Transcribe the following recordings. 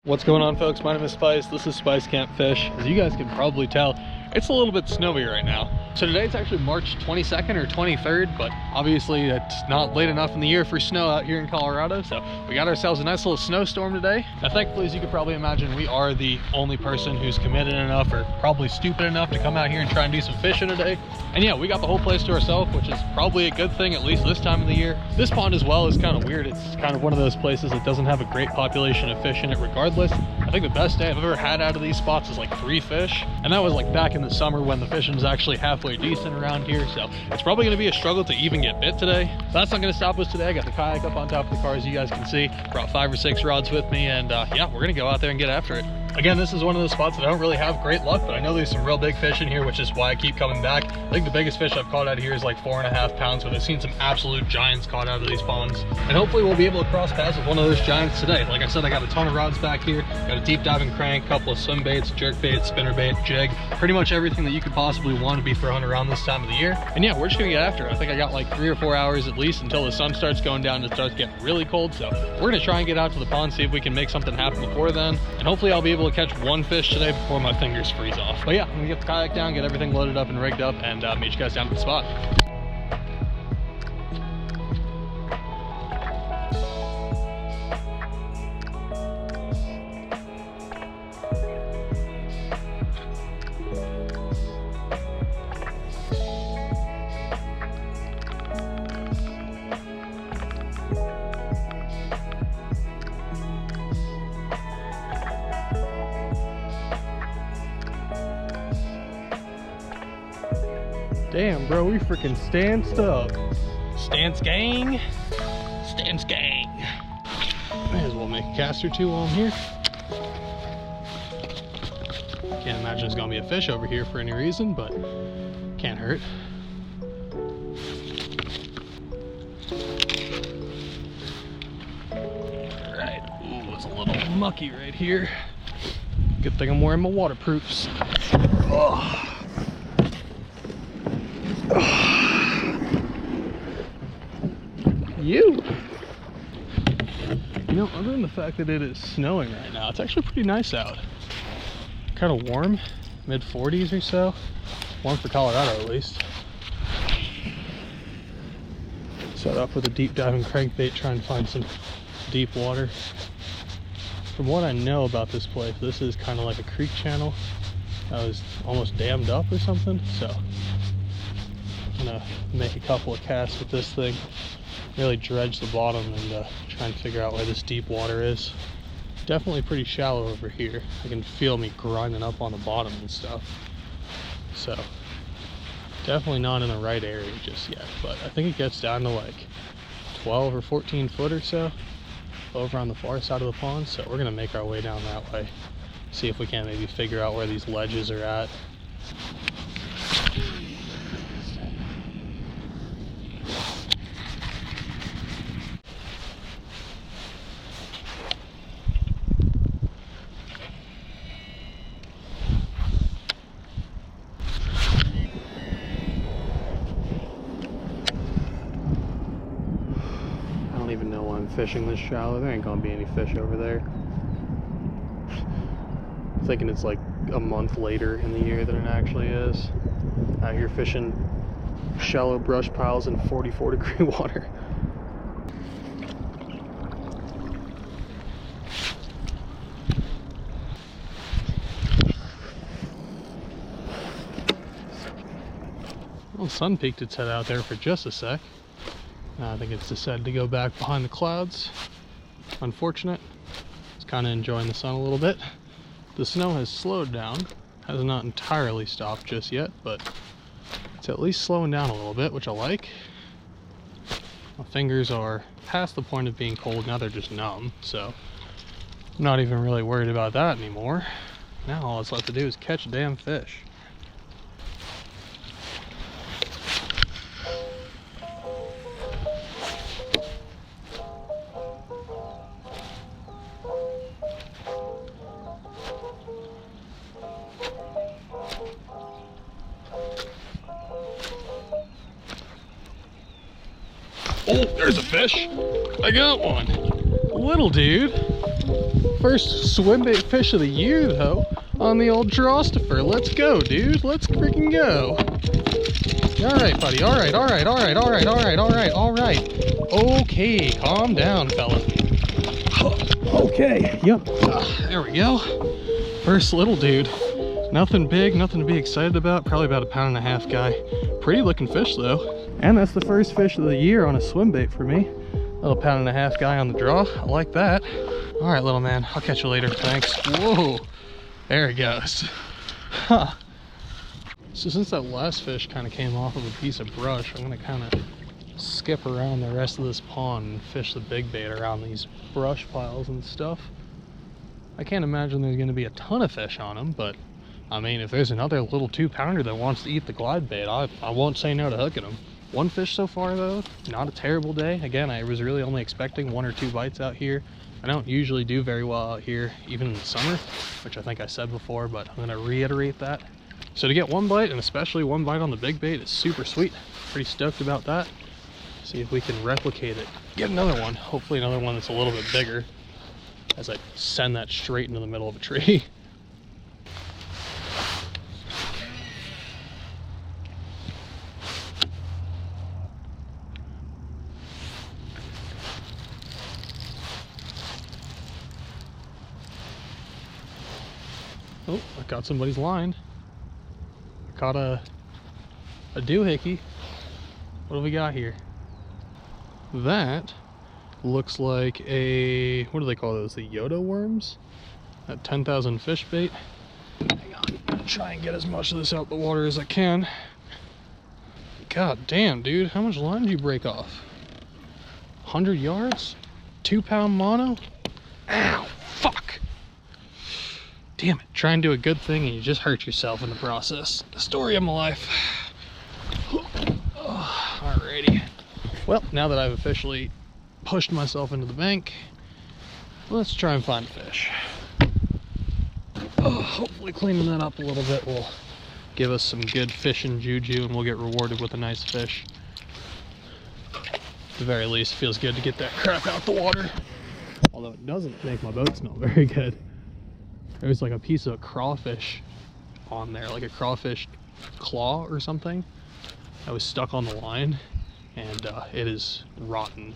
What's going on, folks? My name is Spice. This is Spice Camp Fish. As you guys can probably tell, it's a little bit snowy right now. So today it's actually March 22nd or 23rd, but obviously it's not late enough in the year for snow out here in Colorado. So we got ourselves a nice little snowstorm today. Now, thankfully, as you could probably imagine, we are the only person who's committed enough or probably stupid enough to come out here and try and do some fishing today. And yeah, we got the whole place to ourselves, which is probably a good thing, at least this time of the year. This pond as well is kind of weird. It's kind of one of those places that doesn't have a great population of fish in it regardless. I think the best day I've ever had out of these spots is like 3 fish. And that was like back in the summer when the fishing was actually halfway decent around here. So it's probably going to be a struggle to even get bit today. But that's not going to stop us today. I got the kayak up on top of the car, as you guys can see. Brought 5 or 6 rods with me, and yeah, we're going to go out there and get after it. Again, this is one of those spots that I don't really have great luck, but I know there's some real big fish in here, which is why I keep coming back. I think the biggest fish I've caught out of here is like 4.5 pounds, but I've seen some absolute giants caught out of these ponds. And hopefully we'll be able to cross paths with one of those giants today. Like I said, I got a ton of rods back here. Got a deep diving crank, couple of swim baits, jerk baits, spinner bait, jig, pretty much everything that you could possibly want to be throwing around this time of the year. And yeah, we're just gonna get after it. I think I got like 3 or 4 hours at least until the sun starts going down and it starts getting really cold. So we're gonna try and get out to the pond, see if we can make something happen before then. And hopefully I'll be able to catch 1 fish today before my fingers freeze off. But yeah, I'm gonna get the kayak down, get everything loaded up and rigged up, and meet you guys down at the spot. Damn, bro, we freaking stanced up. Stance gang. Stance gang. May as well make a cast or two while I'm here. Can't imagine there's gonna be a fish over here for any reason, but can't hurt. Alright, ooh, it's a little mucky right here. Good thing I'm wearing my waterproofs. Oh. You know, other than the fact that it is snowing right now, it's actually pretty nice out. Kind of warm, mid 40s or so. Warm for Colorado at least. Set up with a deep diving crankbait, trying to find some deep water. From what I know about this place, this is kind of like a creek channel that was almost dammed up or something. So I'm gonna make a couple of casts with this thing, really dredge the bottom and try and figure out where this deep water is. Definitely pretty shallow over here. I can feel me grinding up on the bottom and stuff. So definitely not in the right area just yet, but I think it gets down to like 12 or 14 foot or so over on the far side of the pond. So we're gonna make our way down that way, see if we can maybe figure out where these ledges are at. I don't even know why I'm fishing this shallow. There ain't gonna be any fish over there. I'm thinking it's like a month later in the year than it actually is. Out here fishing shallow brush piles in 44-degree water. Well, the sun peeked its head out there for just a sec. I think it's decided to go back behind the clouds. Unfortunate. It's kind of enjoying the sun a little bit. The snow has slowed down. Has not entirely stopped just yet, but it's at least slowing down a little bit, which I like. My fingers are past the point of being cold. Now they're just numb, so I'm not even really worried about that anymore. Now all it's left to do is catch a damn fish. Oh, there's a fish. I got one. Little dude. First swim bait fish of the year though, on the old Drawstifer. Let's go, dude. Let's freaking go. All right, buddy. All right. Okay, calm down, fella. Okay, yep. There we go. First little dude. Nothing big, nothing to be excited about. Probably about 1.5 pound guy. Pretty looking fish though. And that's the first fish of the year on a swim bait for me. Little 1.5 pound guy on the draw. I like that. All right, little man. I'll catch you later. Thanks. Whoa. There he goes. Huh. So since that last fish kind of came off of a piece of brush, I'm going to kind of skip around the rest of this pond and fish the big bait around these brush piles and stuff. I can't imagine there's going to be a ton of fish on them, but I mean, if there's another little 2-pounder that wants to eat the glide bait, I won't say no to hooking them. One fish so far though, not a terrible day. Again, I was really only expecting 1 or 2 bites out here. I don't usually do very well out here, even in the summer, which I think I said before, but I'm going to reiterate that. So to get 1 bite, and especially 1 bite on the big bait, is super sweet. Pretty stoked about that. See if we can replicate it. Get another one, hopefully another one that's a little bit bigger, as I send that straight into the middle of a tree. Oh, I caught somebody's line. I caught a doohickey. What do we got here? That looks like a, what do they call those? The Yoda worms? That 10,000 fish bait. Hang on, I'm gonna try and get as much of this out the water as I can. God damn, dude, how much line did you break off? 100 yards? 2-pound mono? Ow, fuck! Damn it, try and do a good thing and you just hurt yourself in the process. The story of my life. Alrighty. Well, now that I've officially pushed myself into the bank, let's try and find fish. Hopefully cleaning that up a little bit will give us some good fishing juju and we'll get rewarded with a nice fish. At the very least, it feels good to get that crap out the water. Although it doesn't make my boat smell very good. There's like a piece of crawfish on there, like a crawfish claw or something that was stuck on the line, and it is rotten.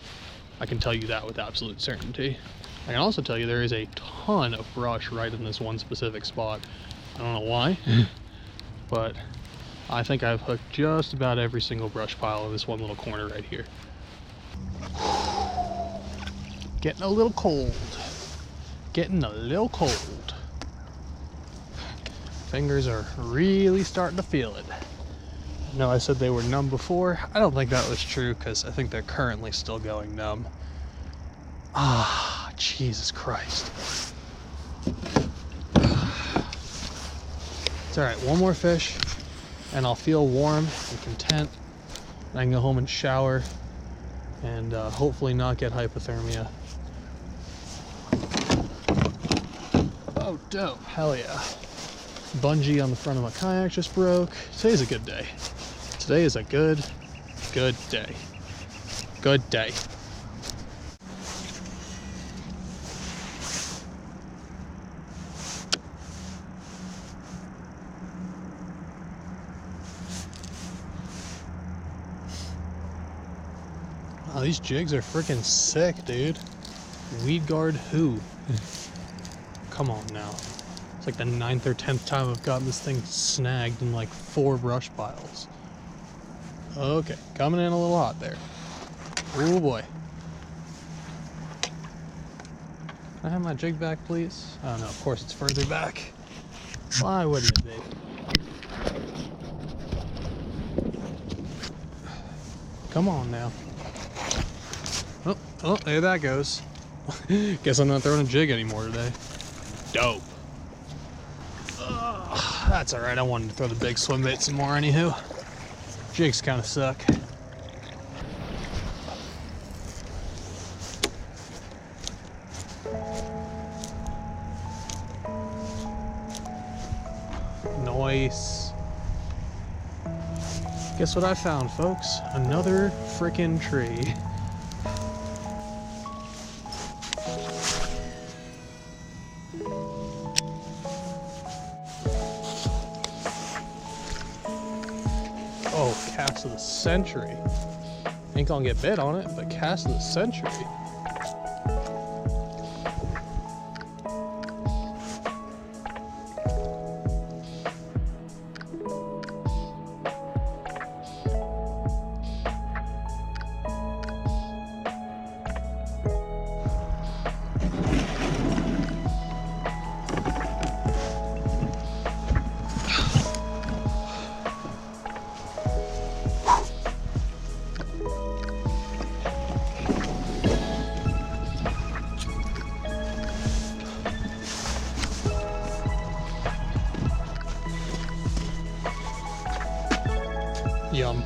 I can tell you that with absolute certainty. I can also tell you there is a ton of brush right in this one specific spot. I don't know why, but I think I've hooked just about every single brush pile in this one little corner right here. Getting a little cold. Getting a little cold. Fingers are really starting to feel it. No, I said they were numb before. I don't think that was true because I think they're currently still going numb. Ah, Jesus Christ. It's all right, 1 more fish and I'll feel warm and content. And I can go home and shower and hopefully not get hypothermia. Oh, dope, hell yeah. Bungee on the front of my kayak just broke. Today's a good day. Today is a good day. Good day. Wow, these jigs are freaking sick, dude. Weed guard who? Come on now. It's like the 9th or 10th time I've gotten this thing snagged in like 4 brush piles. Okay, coming in a little hot there. Oh boy. Can I have my jig back, please? Oh no, of course it's further back. Why wouldn't it be? Come on now. Oh, there that goes. Guess I'm not throwing a jig anymore today. Dope. That's alright, I wanted to throw the big swim bait some more anywho. Jigs kind of suck. Nice. Guess what I found, folks? Another frickin' tree. cast of the century. Ain't gonna get bit on it, but cast of the century. Yum.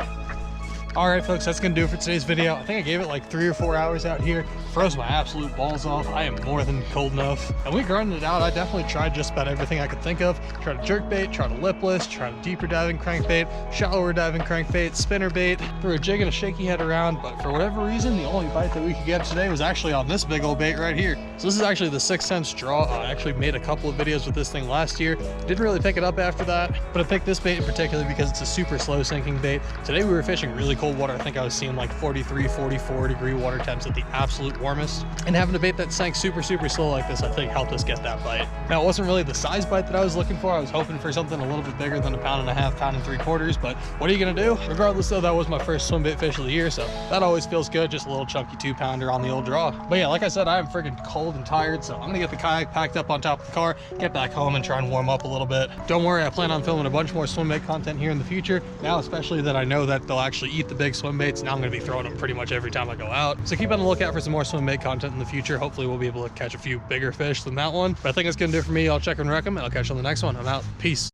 All right, folks, that's gonna do it for today's video. I think I gave it like 3 or 4 hours out here. Froze my absolute balls off. I am more than cold enough. And we grinded it out. I definitely tried just about everything I could think of. Tried a jerk bait, tried a lipless, tried a deeper diving crankbait, shallower diving crankbait, spinner bait, threw a jig and a shaky head around, but for whatever reason, the only bite that we could get today was actually on this big old bait right here. So this is actually the 6th Sense draw. I actually made a couple of videos with this thing last year. Didn't really pick it up after that, but I picked this bait in particular because it's a super slow sinking bait. Today we were fishing really cold water. I think I was seeing like 43, 44 degree water temps at the absolute warmest. And having a bait that sank super slow like this, I think helped us get that bite. Now, it wasn't really the size bite that I was looking for. I was hoping for something a little bit bigger than 1.5 pounds, 1.75 pounds, but what are you gonna do? Regardless though, that was my first swim bait fish of the year, so that always feels good. Just a little chunky 2-pounder on the old draw. But yeah, like I said, I am freaking cold and tired, so I'm gonna get the kayak packed up on top of the car, get back home and try and warm up a little bit. Don't worry, I plan on filming a bunch more swim bait content here in the future. Now, especially that I know that they'll actually eat the big swim baits, now I'm gonna be throwing them pretty much every time I go out. So keep on the lookout for some more swim bait content in the future. Hopefully we'll be able to catch a few bigger fish than that one. But I think that's gonna do it for me. I'll check and wreck them, and I'll catch you on the next one. I'm out. Peace.